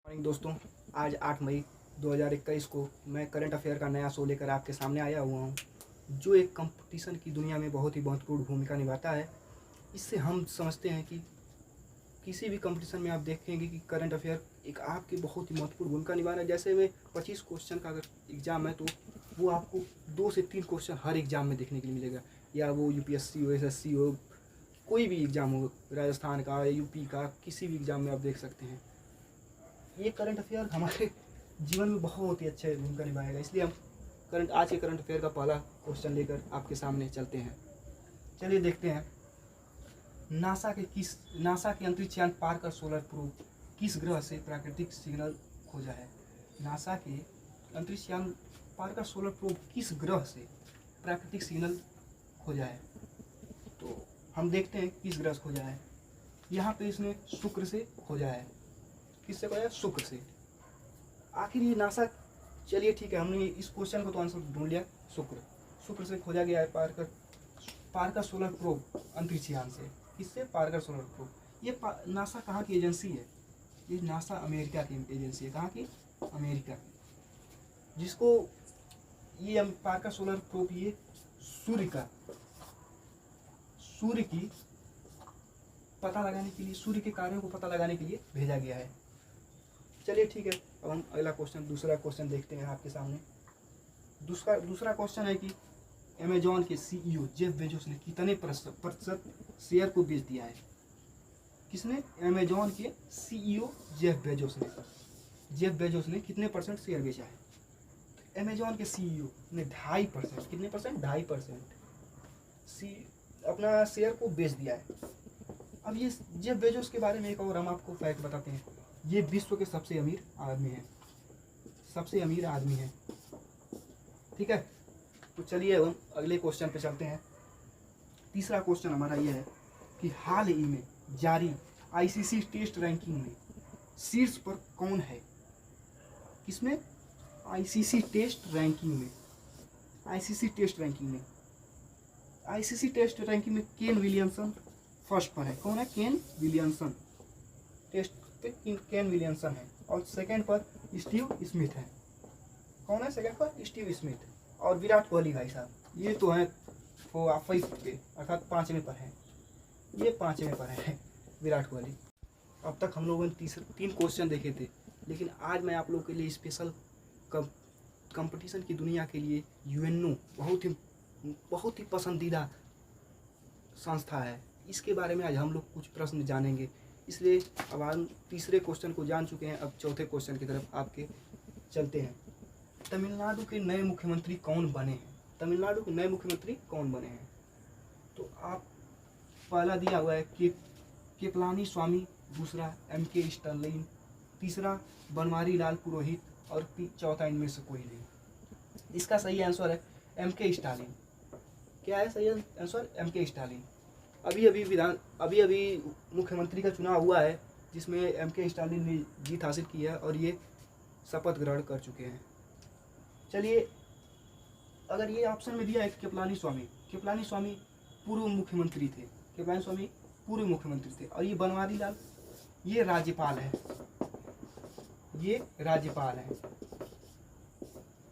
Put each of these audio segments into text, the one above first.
Morning दोस्तों, आज 8 मई 2021 को मैं करंट अफेयर का नया शो लेकर आपके सामने आया हुआ हूँ, जो एक कंपटीशन की दुनिया में बहुत ही महत्वपूर्ण भूमिका निभाता है। इससे हम समझते हैं कि किसी भी कंपटीशन में आप देखेंगे कि करंट अफेयर एक आपकी बहुत ही महत्वपूर्ण भूमिका निभा रहा है। जैसे में 25 क्वेश्चन का अगर एग्ज़ाम है तो वो आपको 2 से 3 क्वेश्चन हर एग्ज़ाम में देखने के लिए मिलेगा, या वो यूपीएससी हो, एसएससी हो, कोई भी एग्ज़ाम हो, राजस्थान का, यूपी का, किसी भी एग्ज़ाम में आप देख सकते हैं। ये करंट अफेयर हमारे जीवन में बहुत ही अच्छे भूमिका निभाएगा। इसलिए हम आज के करंट अफेयर का पहला क्वेश्चन लेकर आपके सामने चलते हैं। चलिए देखते हैं, नासा के अंतरिक्ष यान पार्कर सोलर प्रोब किस ग्रह से प्राकृतिक सिग्नल खोजा है। नासा के अंतरिक्ष यान पार्कर सोलर प्रोब किस ग्रह से प्राकृतिक सिग्नल खोजा है। तो हम देखते हैं किस ग्रह से खोजा है। यहाँ पे इसने शुक्र से खोजा है। किससे खोजा है? शुक्र से। आखिर ये नासा, चलिए ठीक है, हमने इस क्वेश्चन को तो आंसर ढूंढ लिया। शुक्र से खोजा गया है पार्कर सोलर प्रोब अंतरिक्ष यान से। किससे? Parker solar probe. ये नासा कहाँ की एजेंसी है? ये नासा अमेरिका की एजेंसी है। कहाँ की? अमेरिका की। जिसको ये पार्कर सोलर प्रोब ये सूर्य की पता लगाने के लिए, सूर्य के कार्यों को पता लगाने के लिए भेजा गया है। चलिए ठीक है, अब हम दूसरा क्वेश्चन देखते हैं आपके सामने। दूसरा क्वेश्चन है कि अमेजॉन के सीईओ जेफ बेजोस ने कितने प्रतिशत शेयर को बेच दिया है। किसने? अमेजॉन के सीईओ जेफ बेजोस ने कितने परसेंट शेयर बेचा है? तो अमेजॉन के सीईओ ने 2.5%, कितने परसेंट? 2.5% अपना शेयर को बेच दिया है। अब ये जेफ बेजोस के बारे में एक और हम आपको फैक्ट बताते हैं। ये विश्व के सबसे अमीर आदमी है। ठीक है, तो चलिए हम अगले क्वेश्चन पे चलते हैं। तीसरा क्वेश्चन हमारा ये है कि हाल ही में जारी आईसीसी टेस्ट रैंकिंग में शीर्ष पर कौन है। किसमें? आईसीसी टेस्ट रैंकिंग में केन विलियमसन फर्स्ट पर है। कौन है? Kane Williamson. टेस्ट पे केन विलियमसन है। और सेकंड पर स्टीव स्मिथ है। कौन है सेकंड पर? Steve Smith. और विराट कोहली भाई साहब, ये तो है फिफ्थ पे, अर्थात 5वें पर है। ये 5वें पर है विराट कोहली। अब तक हम लोगों ने 3 क्वेश्चन देखे थे, लेकिन आज मैं आप लोगों के लिए स्पेशल कंपटीशन की दुनिया के लिए यूएनओ बहुत ही पसंदीदा संस्था है, इसके बारे में आज हम लोग कुछ प्रश्न जानेंगे। इसलिए अब हम तीसरे क्वेश्चन को जान चुके हैं, अब चौथे क्वेश्चन की तरफ आपके चलते हैं। तमिलनाडु के नए मुख्यमंत्री कौन बने हैं? तो आप पहला दिया हुआ है के पलानी स्वामी, दूसरा एमके स्टालिन, तीसरा बनवारी लाल पुरोहित और चौथा इनमें से कोई नहीं। इसका सही आंसर है एमके स्टालिन। क्या है सही आंसर? MK Stalin. अभी मुख्यमंत्री का चुनाव हुआ है, जिसमें एमके स्टालिन ने जीत हासिल की है और ये शपथ ग्रहण कर चुके हैं। चलिए, अगर ये ऑप्शन में दिया है कि केपलानी स्वामी पूर्व मुख्यमंत्री थे, और ये बनवारी लाल ये राज्यपाल है।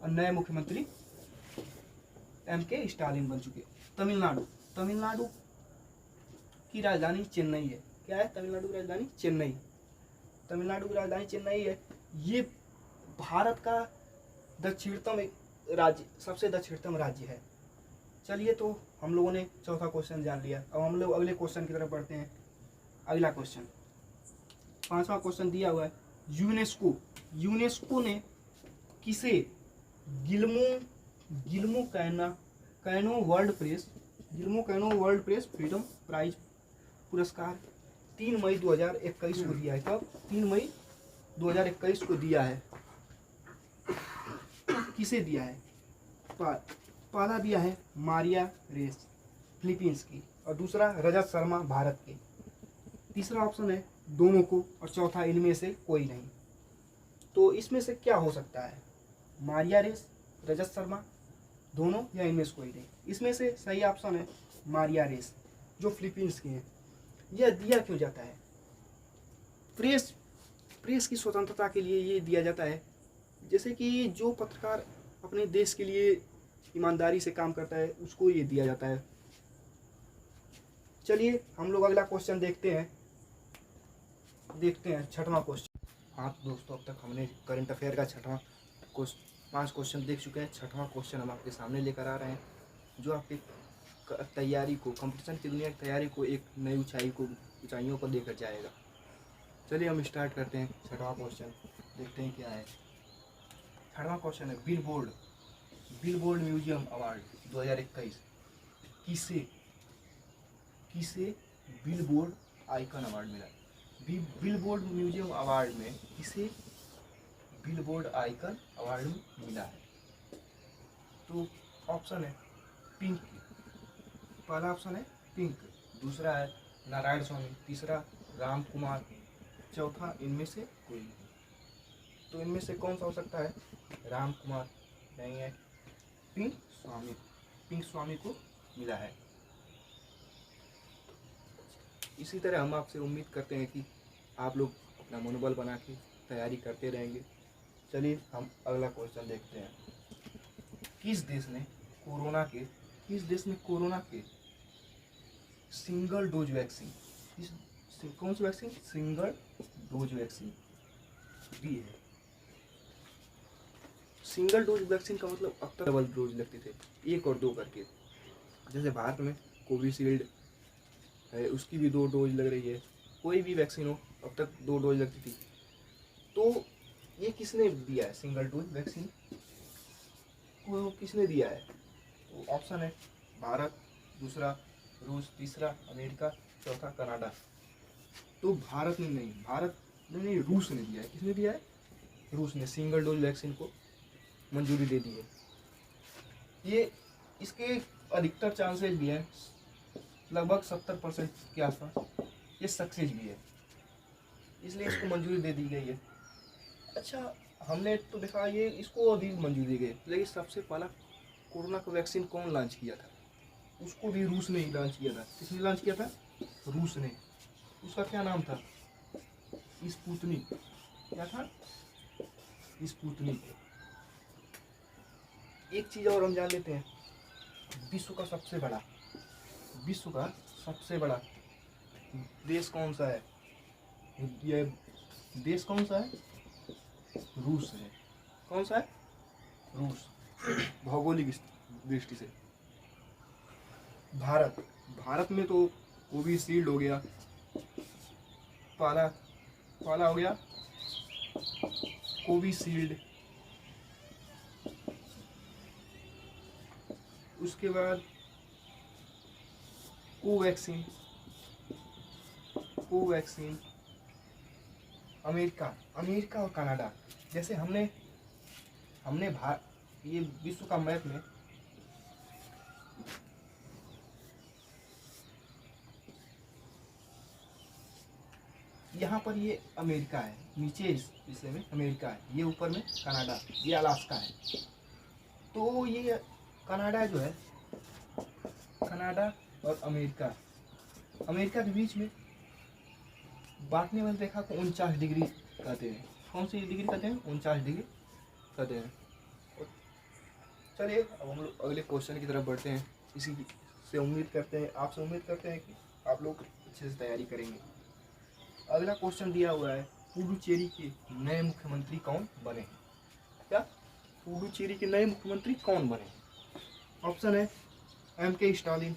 और नए मुख्यमंत्री एमके स्टालिन बन चुके। तमिलनाडु की राजधानी चेन्नई है। क्या है? तमिलनाडु की राजधानी चेन्नई है। ये भारत का सबसे दक्षिणतम राज्य है। चलिए, तो हम लोगों ने चौथा क्वेश्चन जान लिया। अब हम लोग अगले क्वेश्चन की तरफ बढ़ते हैं। अगला क्वेश्चन, 5वां क्वेश्चन दिया हुआ है। यूनेस्को ने किसे Guillermo Cano world press freedom prize पुरस्कार 3 मई 2021 को दिया है। कब? 3 मई 2021 को दिया है। किसे दिया है? पहला दिया है मारिया रेस फिलीपींस की, और दूसरा रजत शर्मा भारत के। तीसरा ऑप्शन है दोनों को, और चौथा इनमें से कोई नहीं। तो इसमें से क्या हो सकता है? मारिया रेस, रजत शर्मा, दोनों, या इनमें से कोई नहीं। इसमें से सही ऑप्शन है मारिया रेस, जो फिलीपींस की है। यह दिया क्यों जाता है? प्रेस प्रेस की स्वतंत्रता के लिए ये दिया जाता है, जैसे कि जो पत्रकार अपने देश के लिए ईमानदारी से काम करता है उसको ये दिया जाता है। चलिए हम लोग अगला क्वेश्चन देखते हैं 6वां क्वेश्चन। हाँ तो दोस्तों, अब तक हमने करंट अफेयर का 5 क्वेश्चन देख चुके हैं। 6वां क्वेश्चन हम आपके सामने लेकर आ रहे हैं, जो आपके तैयारी को, कंपटीशन की दुनिया की तैयारी को एक नई ऊंचाइयों पर लेकर जाएगा। चलिए हम स्टार्ट करते हैं 6वां क्वेश्चन, देखते हैं क्या है। 6वां क्वेश्चन है, बिलबोर्ड म्यूजियम अवार्ड 2021 किसे बिलबोर्ड आइकन अवार्ड मिला? बिलबोर्ड म्यूजियम अवार्ड में किसे बिलबोर्ड आइकन अवार्ड मिला है? तो ऑप्शन है पिंक, पहला ऑप्शन है पिंक, दूसरा है नारायण स्वामी, तीसरा राम कुमार, चौथा इनमें से कोई नहीं। तो इनमें से कौन सा हो सकता है? राम कुमार नहीं है, पिंक स्वामी को मिला है। इसी तरह हम आपसे उम्मीद करते हैं कि आप लोग अपना मनोबल बना के तैयारी करते रहेंगे। चलिए हम अगला क्वेश्चन देखते हैं। किस देश ने कोरोना के सिंगल डोज वैक्सीन, कौन सी वैक्सीन? सिंगल डोज वैक्सीन दी है। सिंगल डोज वैक्सीन का मतलब अब तक डबल डोज लगते थे, 1 और 2 करके। जैसे भारत में कोविशील्ड है, उसकी भी 2 डोज लग रही है। कोई भी वैक्सीन हो अब तक 2 डोज लगती थी। तो ये किसने दिया है सिंगल डोज वैक्सीन को, किसने दिया है? तो ऑप्शन है भारत, दूसरा रूस, तीसरा अमेरिका, चौथा कनाडा। तो भारत ने नहीं, रूस ने दिया है। किसने दिया है? रूस ने सिंगल डोज वैक्सीन को मंजूरी दे दी है। ये इसके अधिकतर चांसेस भी हैं, लगभग 70% के आसपास ये सक्सेस भी है, इसलिए इसको मंजूरी दे दी गई है। अच्छा, हमने तो देखा ये इसको अभी मंजूरी दी गई, लेकिन सबसे पहला कोरोना का वैक्सीन कौन लॉन्च किया था? उसको भी रूस ने ही लॉन्च किया था। किसने लॉन्च किया था? रूस ने। उसका क्या नाम था? स्पुतनिक। क्या था? स्पुतनिक। एक चीज और हम जान लेते हैं, विश्व का सबसे बड़ा देश कौन सा है? ये देश कौन सा है? रूस है। कौन सा है? रूस। भौगोलिक दृष्टि से भारत में तो कोविशील्ड हो गया, पहला हो गया कोविशील्ड, उसके बाद कोवैक्सीन, अमेरिका और कनाडा। जैसे हमने ये विश्व का मैप में यहाँ पर ये अमेरिका है, नीचे इस हिस्से में अमेरिका है, ये ऊपर में कनाडा, ये अलास्का है। तो ये कनाडा जो है, कनाडा और अमेरिका के बीच में बांटने वाली रेखा को 49 डिग्री कहते हैं। कौन सी डिग्री कहते हैं? 49 डिग्री कहते हैं। चलिए अब हम लोग अगले क्वेश्चन की तरफ बढ़ते हैं। आपसे उम्मीद करते हैं कि आप लोग अच्छे से तैयारी करेंगे। अगला क्वेश्चन दिया हुआ है, पुडुचेरी के नए मुख्यमंत्री कौन बने? क्या पुडुचेरी के नए मुख्यमंत्री कौन बने? ऑप्शन है M.K. स्टालिन,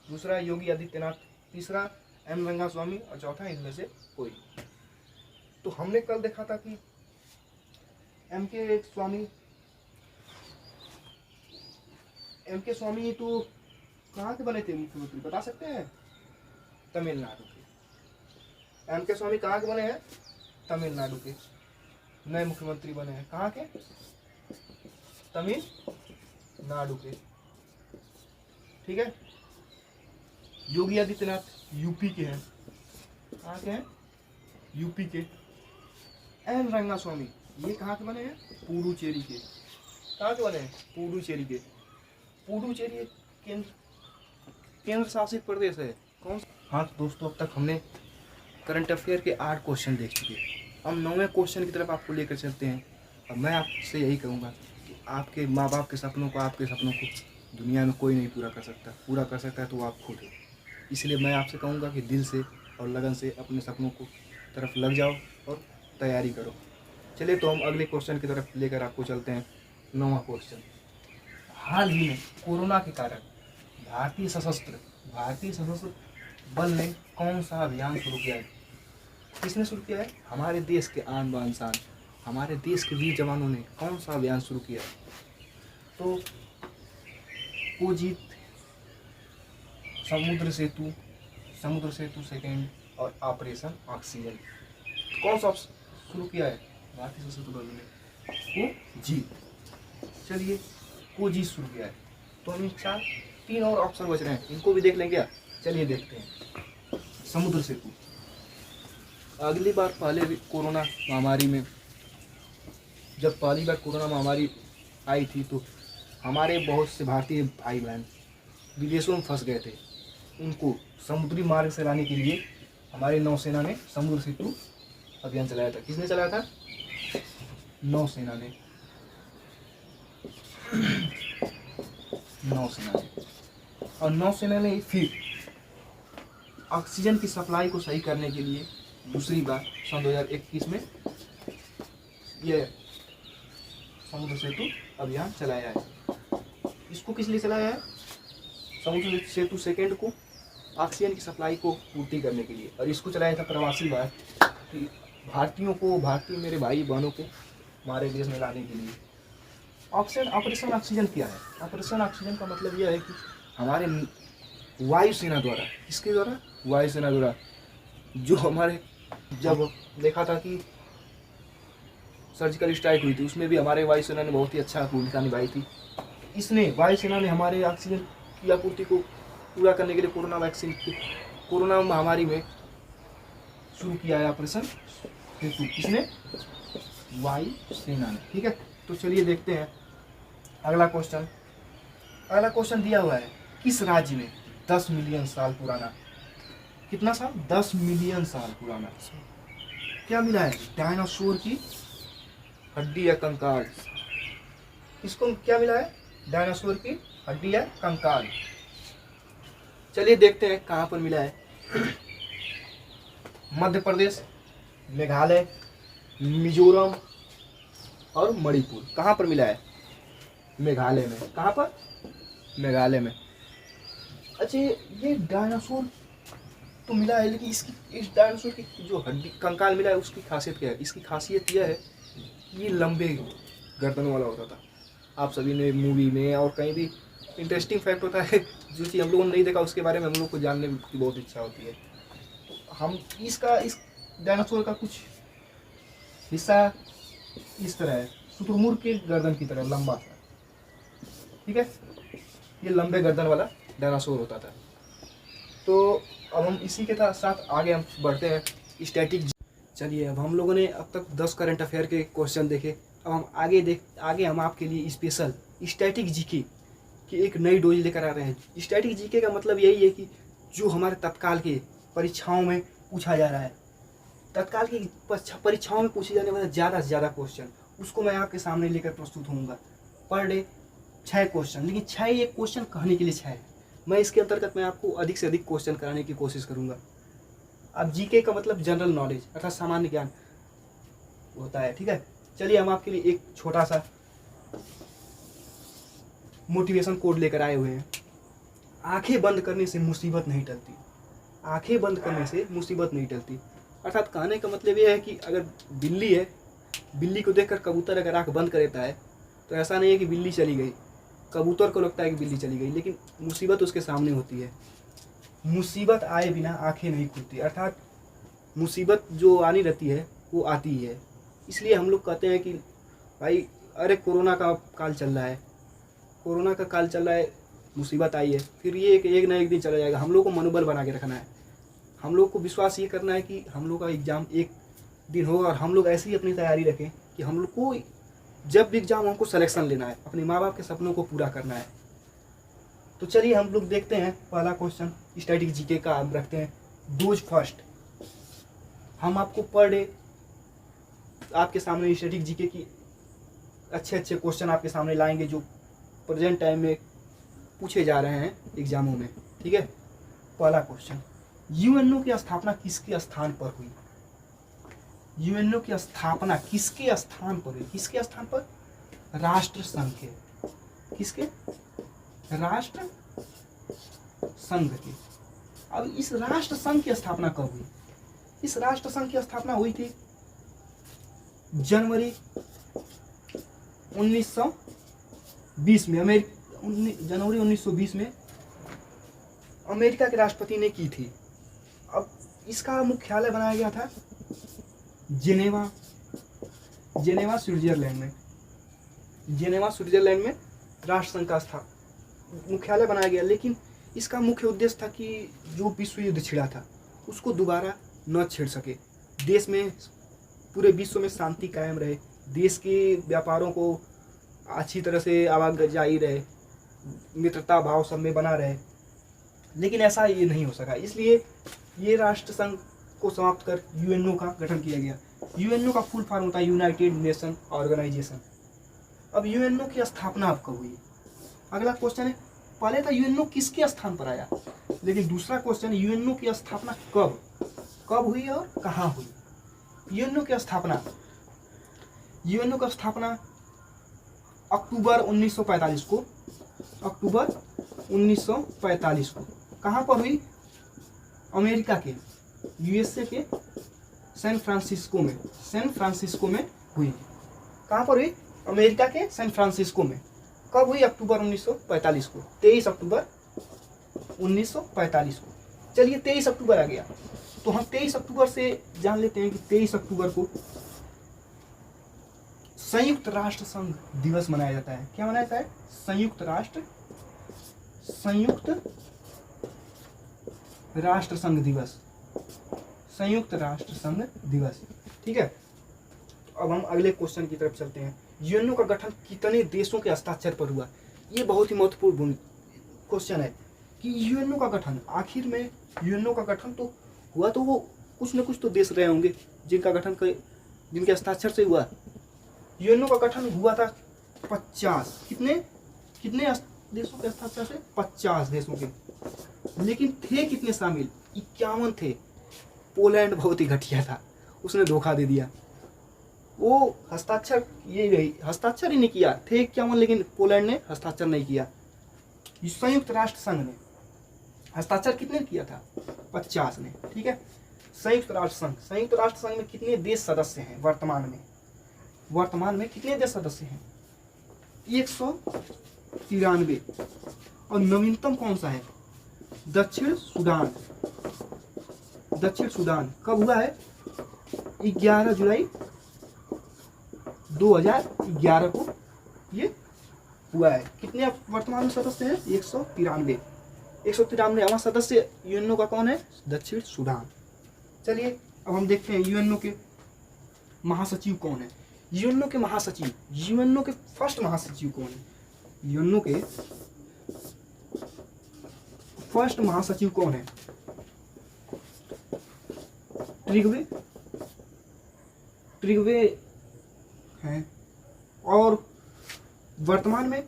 दूसरा योगी आदित्यनाथ, तीसरा M. रंगास्वामी और चौथा इनमें से कोई। तो हमने कल देखा था कि M.K. स्वामी तो कहाँ के बने थे मुख्यमंत्री, बता सकते हैं? तमिलनाडु के। M.K. स्वामी कहाँ के बने हैं? तमिलनाडु के नए मुख्यमंत्री बने हैं। कहाँ के? तमिलनाडु के। ठीक है। योगी आदित्यनाथ यूपी के हैं। कहाँ के हैं? यूपी के। M. रंगास्वामी ये कहाँ के बने हैं? पुडुचेरी के। कहाँ के बने हैं? पुडुचेरी के। पुडुचेरी एक केंद्र शासित प्रदेश है। कौन सा? हाँ दोस्तों, अब तक हमने करंट अफेयर के 8 क्वेश्चन देख चुके हैं। हम 9वें क्वेश्चन की तरफ आपको लेकर चलते हैं। और मैं आपसे यही कहूँगा कि आपके माँ बाप के सपनों को, आपके सपनों को दुनिया में कोई नहीं पूरा कर सकता। पूरा कर सकता है तो आप खुद हो। इसलिए मैं आपसे कहूँगा कि दिल से और लगन से अपने सपनों को तरफ लग जाओ और तैयारी करो। चलिए तो हम अगले क्वेश्चन की तरफ लेकर आपको चलते हैं। 9वां क्वेश्चन, हाल ही में कोरोना के कारण भारतीय सशस्त्र बल ने कौन सा अभियान शुरू किया है? किसने शुरू किया है? हमारे देश के आन बान शान, हमारे देश के वीर जवानों ने कौन सा अभियान शुरू किया है? तो कोजीत, समुद्र सेतु सेकेंड और ऑपरेशन ऑक्सीजन। कौन सा शुरू किया है भारतीय सशस्त्र बल ने? कोजीत। चलिए कोजीत शुरू किया है। तो हम 3 और ऑप्शन बच रहे हैं, इनको भी देख लेंगे क्या? चलिए देखते हैं। समुद्र सेतु, अगली बार पहले कोरोना महामारी में, जब पहली बार कोरोना महामारी आई थी तो हमारे बहुत से भारतीय भाई बहन विदेशों में फंस गए थे। उनको समुद्री मार्ग से लाने के लिए हमारे नौसेना ने समुद्र सेतु अभियान चलाया था। किसने चलाया था? नौसेना ने। और नौसेना ने फिर ऑक्सीजन की सप्लाई को सही करने के लिए दूसरी बार सन 2021 में यह समुद्र सेतु अभियान चलाया है। इसको किस लिए चलाया है? समुद्र सेतु सेकेंड को ऑक्सीजन की सप्लाई को पूर्ति करने के लिए। और इसको चलाया था प्रवासी बार कि भारतीय मेरे भाई बहनों को हमारे देश में लाने के लिए। ऑपरेशन ऑक्सीजन क्या है? ऑपरेशन ऑक्सीजन का मतलब यह है कि हमारे वायुसेना द्वारा, किसके द्वारा? वायुसेना द्वारा, जो हमारे जब देखा था कि सर्जिकल स्ट्राइक हुई थी उसमें भी हमारे वायुसेना ने बहुत ही अच्छा भूमिका निभाई थी। इसने वायुसेना ने हमारे ऑक्सीजन की आपूर्ति को पूरा करने के लिए कोरोना महामारी में शुरू किया है ऑपरेशन सेतु। किसने? वायुसेना ने। ठीक है, तो चलिए देखते हैं अगला क्वेश्चन दिया हुआ है, किस राज्य में 10 मिलियन साल पुराना, कितना साल? 10 मिलियन साल पुराना क्या मिला है? डायनासोर की हड्डी या कंकाल। इसको क्या मिला है? डायनासोर की हड्डी या कंकाल। चलिए देखते हैं कहाँ पर मिला है। मध्य प्रदेश, मेघालय, मिजोरम और मणिपुर। कहाँ पर मिला है? मेघालय में। कहाँ पर? मेघालय में। अच्छा, ये डायनासोर तो मिला है, लेकिन इस डायनासोर की जो हड्डी कंकाल मिला है उसकी खासियत क्या है? इसकी खासियत यह है कि ये लंबे गर्दन वाला होता था। आप सभी ने मूवी में और कहीं भी इंटरेस्टिंग फैक्ट होता है जो चीज़ हम लोगों ने नहीं देखा उसके बारे में हम लोग को जानने की बहुत इच्छा होती है। तो हम इस डायनासोर का कुछ हिस्सा इस तरह है, शुतुरमुर्ग के गर्दन की तरह लंबा सा। ठीक है, ये लंबे गर्दन वाला डायनासोर होता था। तो अब हम इसी के साथ आगे हम बढ़ते हैं स्टैटिक। चलिए, अब हम लोगों ने अब तक 10 करंट अफेयर के क्वेश्चन देखे। अब हम आगे हम आपके लिए स्पेशल स्टैटिक जीके की एक नई डोज लेकर आ रहे हैं। स्टैटिक जीके का मतलब यही है कि जो हमारे तत्काल के परीक्षाओं में पूछा जा रहा है, तत्काल की परीक्षाओं में पूछे जाने वाले ज़्यादा से ज़्यादा क्वेश्चन, उसको मैं आपके सामने लेकर प्रस्तुत होऊंगा। पर डे 6 क्वेश्चन, लेकिन 6 ये क्वेश्चन कहने के लिए 6 है। मैं इसके अंतर्गत मैं आपको अधिक से अधिक क्वेश्चन कराने की कोशिश करूंगा। अब जीके का मतलब जनरल नॉलेज अर्थात सामान्य ज्ञान होता है। ठीक है, चलिए हम आपके लिए एक छोटा सा मोटिवेशन कोड लेकर आए हुए हैं। आंखें बंद करने से मुसीबत नहीं टलती। आंखें बंद करने से मुसीबत नहीं टलती अर्थात कहने का मतलब यह है कि अगर बिल्ली है, बिल्ली को देखकर कबूतर अगर आंख बंद कर देता है तो ऐसा नहीं है कि बिल्ली चली गई, कबूतर को लगता है कि बिल्ली चली गई, लेकिन मुसीबत उसके सामने होती है। मुसीबत आए बिना आंखें नहीं खुलती अर्थात मुसीबत जो आनी रहती है वो आती ही है। इसलिए हम लोग कहते हैं कि भाई अरे कोरोना का काल चल रहा है, कोरोना का काल चल रहा है, मुसीबत आई है, फिर ये एक ना एक दिन चला जाएगा। हम लोग को मनोबल बना के रखना है, हम लोग को विश्वास ये करना है कि हम लोग का एग्ज़ाम एक दिन होगा और हम लोग ऐसी अपनी तैयारी रखें कि हम लोग को जब भी एग्ज़ाम हमको सिलेक्शन लेना है, अपने माँ बाप के सपनों को पूरा करना है। तो चलिए हम लोग देखते हैं पहला क्वेश्चन स्टैटिक जीके का हम रखते हैं। Dose first. हम आपको पर डे आपके सामने स्टैटिक जीके की अच्छे अच्छे क्वेश्चन आपके सामने लाएंगे जो प्रेजेंट टाइम में पूछे जा रहे हैं एग्जामों में। ठीक है, पहला क्वेश्चन, यूएनओ की स्थापना किसके स्थान पर हुई? यूएनओ की स्थापना किसके स्थान पर हुई? किसके स्थान पर? राष्ट्र संघ के। किसके? राष्ट्र संघ के। अब इस राष्ट्र संघ की स्थापना कब हुई? इस राष्ट्र संघ की स्थापना हुई थी जनवरी 1920 में। जनवरी 1920 में अमेरिका के राष्ट्रपति ने की थी। अब इसका मुख्यालय बनाया गया था जेनेवा स्विट्जरलैंड में। जेनेवा स्विट्जरलैंड में राष्ट्र संघ का मुख्यालय बनाया गया। लेकिन इसका मुख्य उद्देश्य था कि जो विश्व युद्ध छिड़ा था उसको दोबारा न छिड़ सके, देश में, पूरे विश्व में शांति कायम रहे, देश के व्यापारों को अच्छी तरह से आवाजाही रहे, मित्रता भाव सब में बना रहे। लेकिन ऐसा ये नहीं हो सका, इसलिए ये राष्ट्र संघ को समाप्त कर यूएनओ का गठन किया गया। यूएनओ का फुल फॉर्म होता है यूनाइटेड नेशन ऑर्गेनाइजेशन। अब यूएनओ की स्थापना अब कब हुई? अगला क्वेश्चन है, पहले था यूएनओ किसके स्थान पर आया, लेकिन दूसरा क्वेश्चन है यूएनओ की स्थापना कब हुई और कहाँ हुई? यूएनओ की स्थापना अक्टूबर 1945 को, अक्टूबर 1945 को कहाँ पर हुई? अमेरिका के, यूएसए के सैन फ्रांसिस्को में हुई। कहाँ पर हुई? अमेरिका के सैन फ्रांसिस्को में। कब हुई? अक्टूबर 1945 को, 23 अक्टूबर 1945 को। चलिए 23 अक्टूबर आ गया तो हम 23 अक्टूबर से जान लेते हैं कि 23 अक्टूबर को संयुक्त राष्ट्र संघ दिवस मनाया जाता है। क्या मनाया जाता है? संयुक्त राष्ट्र संघ दिवस। संयुक्त राष्ट्र संघ दिवस। ठीक है, तो अब हम अगले क्वेश्चन की तरफ चलते हैं। यूएनओ का गठन कितने देशों के हस्ताक्षर पर हुआ? ये बहुत ही महत्वपूर्ण क्वेश्चन है कि यूएनओ का गठन, आखिर में यूएनओ का गठन तो हुआ, तो वो कुछ न कुछ तो देश रहे होंगे जिनका गठन जिनके हस्ताक्षर से हुआ। यूएनओ का गठन हुआ था 50, कितने देशों के हस्ताक्षर से? 50 देशों के। लेकिन थे कितने शामिल? 51 थे। पोलैंड बहुत ही घटिया था, उसने धोखा दे दिया, वो हस्ताक्षर ही नहीं किया। थे 51 लेकिन पोलैंड ने हस्ताक्षर नहीं किया। संयुक्त राष्ट्र संघ ने हस्ताक्षर कितने किया था? 50 ने। ठीक है, संयुक्त राष्ट्र संघ में कितने देश सदस्य हैं वर्तमान में कितने देश सदस्य हैं? 193। और नवीनतम कौन सा है? दक्षिण सूडान। कब हुआ है? 11 जुलाई 2011 को ये हुआ है। कितने वर्तमान में सदस्य हैं? 193 सदस्य यूएनओ का कौन है? दक्षिण सूडान। चलिए अब हम देखते हैं यूएनओ के महासचिव कौन है। यूएनओ के फर्स्ट महासचिव कौन है? यूएनओ के फर्स्ट महासचिव कौन है? ट्रिगवे हैं। और वर्तमान में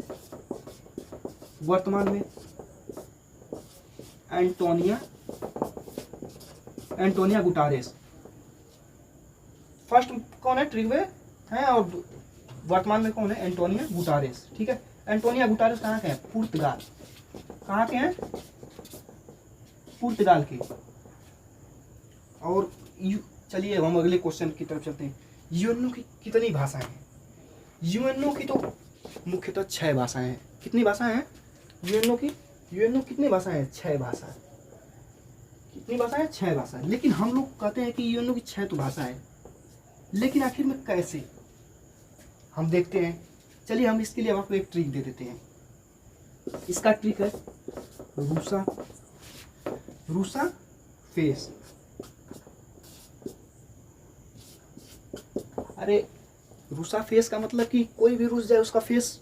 एंटोनिया गुटारेस। फर्स्ट कौन है? ट्रिगवे हैं। और वर्तमान में कौन है? एंटोनिया गुटारेस। ठीक है, एंटोनिया गुटारेस कहाँ के हैं? पुर्तगाल। कहाँ के हैं? पुर्तगाल के। और चलिए हम अगले क्वेश्चन की तरफ चलते हैं। यूएनओ की कितनी भाषाएं हैं? यूएनओ की तो मुख्यतः 6 भाषाएं हैं। कितनी भाषाएं हैं यूएनओ कितनी भाषाएं हैं? 6 भाषा। कितनी भाषाएं? 6 भाषा। लेकिन हम लोग कहते हैं कि यूएनओ की 6 तो भाषा है, लेकिन आखिर में कैसे, हम देखते हैं। चलिए हम इसके लिए आपको एक ट्रिक दे देते हैं। इसका ट्रिक है रूसा फेस। अरे रूसा फेस का मतलब कि कोई भी रूस जाए उसका फेस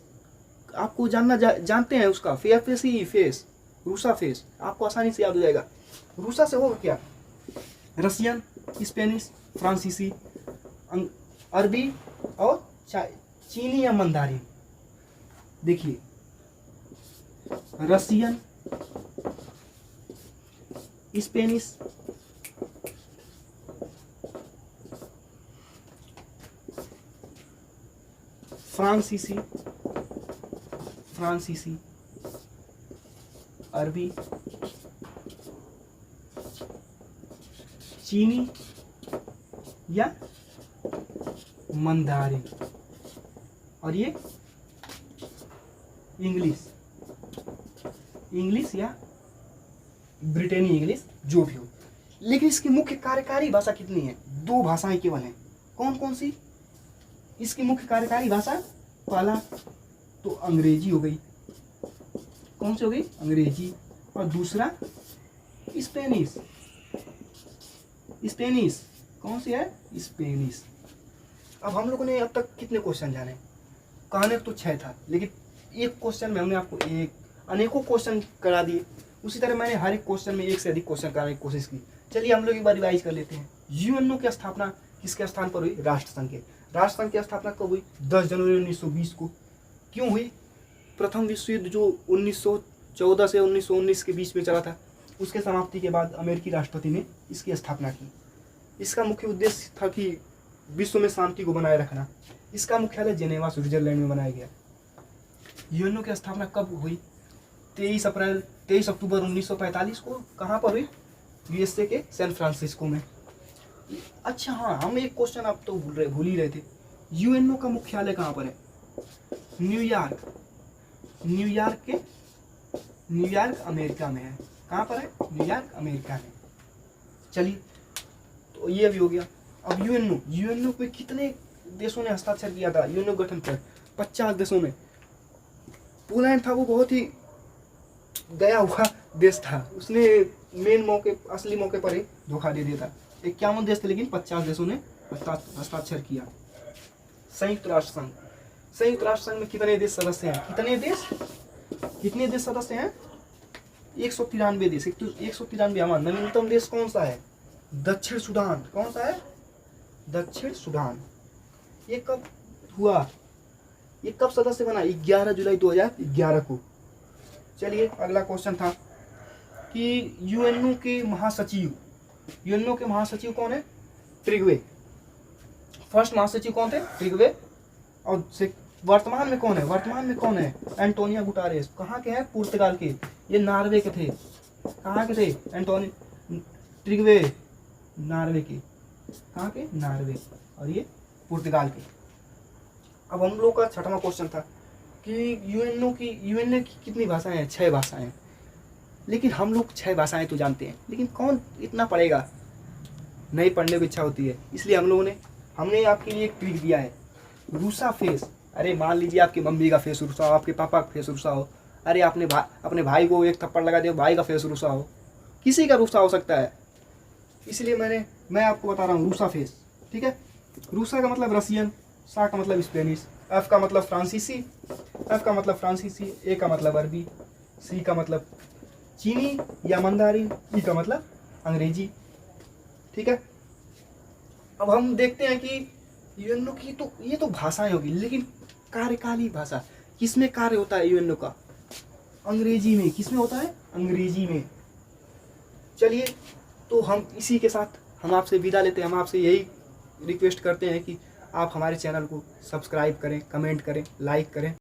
आपको जानते हैं, उसका फेस रूसा फेस आपको आसानी से याद हो जाएगा। रूसा से होगा क्या? रशियन, स्पेनिश, फ्रांसीसी, अरबी और चीनी या मंदारिन। देखिए रसियन, स्पेनिश, फ्रांसीसी, अरबी, चीनी या मंदारिन, और ये इंग्लिश या ब्रिटेनी इंग्लिश, जो भी हो। लेकिन इसकी मुख्य कार्यकारी भाषा कितनी है? 2 भाषाएं केवल हैं। कौन कौन सी इसकी मुख्य कार्यकारी भाषा? पहला तो अंग्रेजी हो गई। कौन सी हो गई? अंग्रेजी। और दूसरा स्पेनिश। कौन सी है? स्पेनिश। अब हम लोगों ने अब तक कितने क्वेश्चन जाने? कहने तो 6 था, लेकिन एक क्वेश्चन में हमने आपको अनेकों क्वेश्चन करा दिए। उसी तरह मैंने हर एक क्वेश्चन में एक से अधिक क्वेश्चन कराने की कोशिश की। चलिए हम लोग एक बार रिवाइज कर लेते हैं। यूएनओ की स्थापना किसके स्थान पर हुई? राष्ट्रसंघ के। राष्ट्रसंघ की स्थापना कब हुई? 10 जनवरी 1920 को। क्यों हुई? प्रथम विश्व युद्ध जो 1914 से 1919 के बीच में चला था, उसके समाप्ति के बाद अमेरिकी राष्ट्रपति ने इसकी स्थापना की। इसका मुख्य उद्देश्य था कि विश्व में शांति को बनाए रखना। इसका मुख्यालय जेनेवा, स्विट्जरलैंड में बनाया गया। यूएनओ की स्थापना कब हुई? 23 अक्टूबर 1945 को। कहाँ पर हुई? यूएसए के सैन फ्रांसिस्को में। अच्छा हाँ, हम एक क्वेश्चन आप तो भूल ही रहे थे। यूएनओ का मुख्यालय कहाँ पर है? न्यूयॉर्क अमेरिका में है। कहाँ पर है? न्यूयॉर्क अमेरिका में। चलिए, तो ये भी हो गया। अब यूएनओ पे कितने देशों ने हस्ताक्षर किया था यूएनओ गठन पर? 50 देशों ने। पोलैंड था वो बहुत ही गया हुआ देश था, उसने असली मौके पर ही धोखा दे दिया था। 51 देश थे, लेकिन 50 देशों ने हस्ताक्षर किया। संयुक्त राष्ट्र संघ में कितने देश सदस्य हैं? कितने देश सदस्य हैं? 193 देश। 193। नवीनतम देश कौन सा है? दक्षिण सूडान। कौन सा है? दक्षिण सूडान। ये कब हुआ? ये कब सदस्य बना? 11 जुलाई 2011 को। चलिए अगला क्वेश्चन था कि यूएनओ के महासचिव कौन है? ट्रिगवे। फर्स्ट महासचिव कौन थे? ट्रिगवे। और वर्तमान में कौन है? एंटोनियो गुटारेस। कहाँ के हैं? पुर्तगाल के। ये नॉर्वे के थे। कहाँ के थे? ट्रिगवे नॉर्वे के। कहाँ के? नॉर्वे। और ये पुर्तगाल के। अब हम लोग का 6वां क्वेश्चन था कि यूएनओ की कितनी भाषाएं हैं? 6 भाषाएं। लेकिन हम लोग 6 भाषाएं तो जानते हैं, लेकिन कौन इतना पढ़ेगा? नहीं पढ़ने की इच्छा होती है। इसलिए हमने आपके लिए एक ट्रिक दिया है, रूसा फेस। अरे मान लीजिए आपकी मम्मी का फेस रूसा हो, आपके पापा का फेस रूसा हो, अरे अपने भाई को एक थप्पड़ लगा दिया, भाई का फेस रूसा हो, किसी का रूसा हो सकता है। इसलिए मैं आपको बता रहा हूँ रूसा फेस। ठीक है? रूसा का मतलब रसियन, सा का मतलब स्पेनिश, एफ का मतलब फ्रांसीसी, ए का मतलब अरबी, सी का मतलब चीनी या मंदारिन, ई का मतलब अंग्रेजी। ठीक है? अब हम देखते हैं कि यूएनओ की तो ये तो भाषाएं होगी, लेकिन कार्यकाली भाषा किसमें कार्य होता है यूएनओ का? अंग्रेजी में। किसमें होता है? अंग्रेजी में। चलिए, तो हम इसी के साथ हम आपसे विदा लेते हैं। हम आपसे यही रिक्वेस्ट करते हैं कि आप हमारे चैनल को सब्सक्राइब करें, कमेंट करें, लाइक करें।